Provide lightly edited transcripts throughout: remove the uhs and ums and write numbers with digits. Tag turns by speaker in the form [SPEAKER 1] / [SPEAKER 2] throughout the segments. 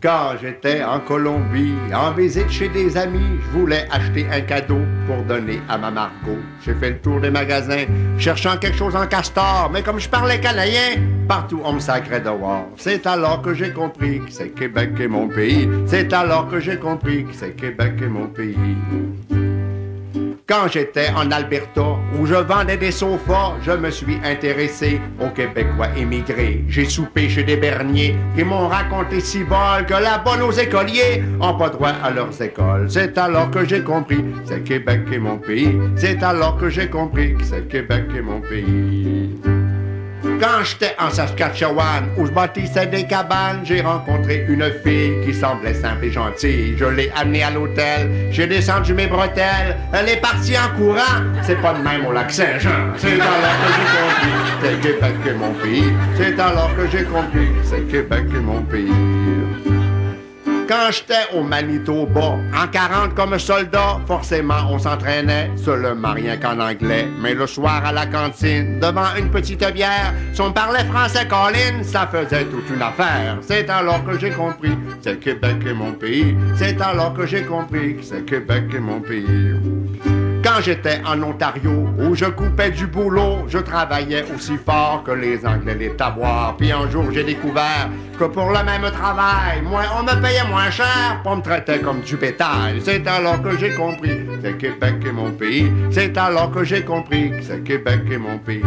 [SPEAKER 1] Quand j'étais en Colombie, en visite chez des amis, je voulais acheter un cadeau pour donner à ma Margot. J'ai fait le tour des magasins, cherchant quelque chose en castor, mais comme je parlais canadien, partout on me sacrait dehors. C'est alors que j'ai compris que c'est Québec est mon pays. C'est alors que j'ai compris que c'est Québec est mon pays. Quand j'étais en Alberta, où je vendais des sofas, je me suis intéressé aux Québécois émigrés. J'ai soupé chez des berniers qui m'ont raconté si bol que là-bas nos écoliers ont pas droit à leurs écoles. C'est alors que j'ai compris, c'est Québec est mon pays. C'est alors que j'ai compris que c'est Québec est mon pays. Quand j'étais en Saskatchewan, où je bâtissais des cabanes, j'ai rencontré une fille qui semblait simple et gentille. Je l'ai amenée à l'hôtel, j'ai descendu mes bretelles, elle est partie en courant. C'est pas de même au lac Saint-Jean. C'est alors que j'ai compris, c'est Québec est mon pays. C'est alors que j'ai compris, c'est Québec est mon pays. Quand j'étais au Manitoba, en 40 comme soldat, forcément on s'entraînait, seulement rien qu'en anglais. Mais le soir à la cantine, devant une petite bière, si on parlait français, Colin, ça faisait toute une affaire. C'est alors que j'ai compris, c'est Québec est mon pays. C'est alors que j'ai compris que c'est Québec est mon pays. Quand j'étais en Ontario, où je coupais du boulot, je travaillais aussi fort que les Anglais les taboires. Puis un jour, j'ai découvert que pour le même travail, moi, on me payait moins cher, on me traitait comme du bétail. C'est alors que j'ai compris, c'est Québec est mon pays. C'est alors que j'ai compris que c'est Québec est mon pays.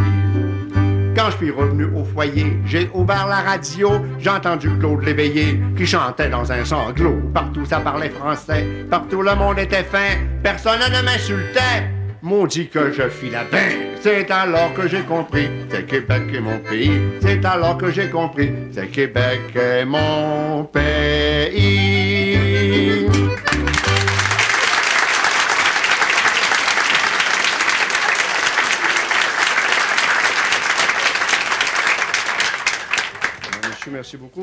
[SPEAKER 1] Quand je suis revenu au foyer, j'ai ouvert la radio, j'ai entendu Claude Léveillé qui chantait dans un sanglot. Partout ça parlait français, partout le monde était fin, personne ne m'insultait. Maudit que je filais bien. C'est alors que j'ai compris, c'est Québec est mon pays. C'est alors que j'ai compris, c'est Québec est mon pays. Merci beaucoup.